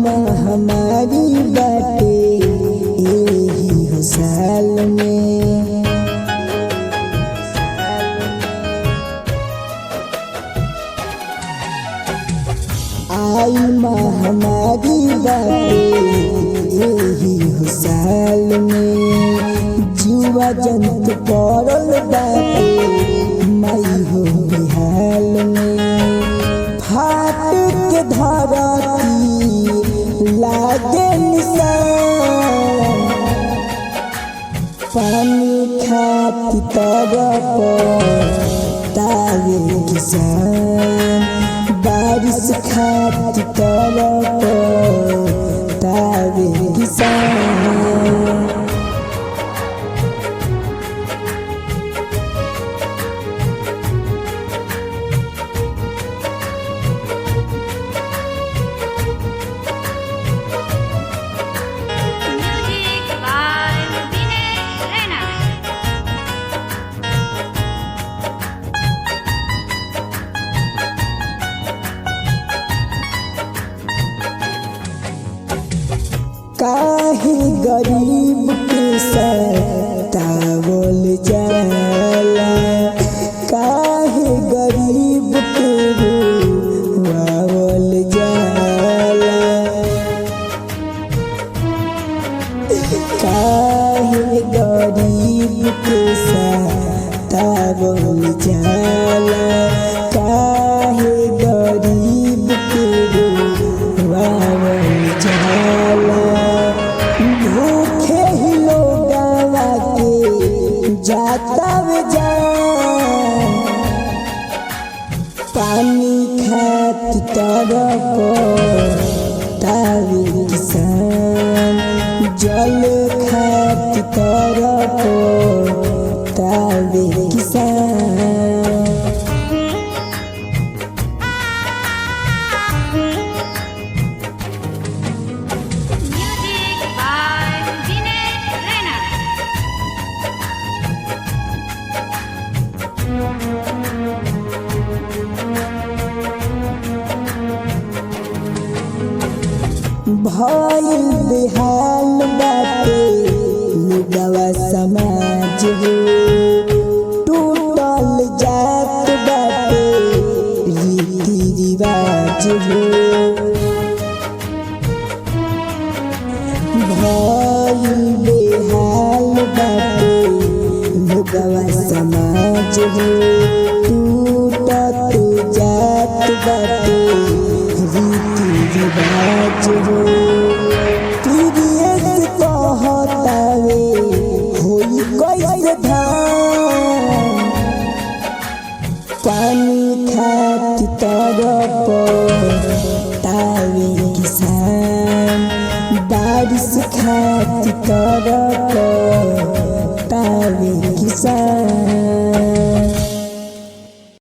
हमारी बाटे यही हो साल में। आई हमारी बाटे यही हो साल में। जुआ जंत पड़ल बाटे माई हो बिहाल में। फाट के धरती लागे निशान, पानी खाती तरफ तारे किसान। बारिश खाती तरफ तारे किसान। काहे गरीब के सतावल जाला, काहे गरीब के रोवावल जाला। काहे गरीब के सतावल जाला, काहे गरीब के रोवावल जाला। भूखे ही लोगवा के जाता जान, पानी खाती तरफ तारे किसान। जल खाती तरफ तारे किसान। भइल बेहाल बाटे लुगावा समाज हो। टूटल जात बाटे रीति रिवाज हो। भइल बेहाल बाटे लुगावा समाज हो। टूटत जात बाटे रीति रिवाज हो। पानी खाती तरफ तारे किसान। बारिश खाती तरफ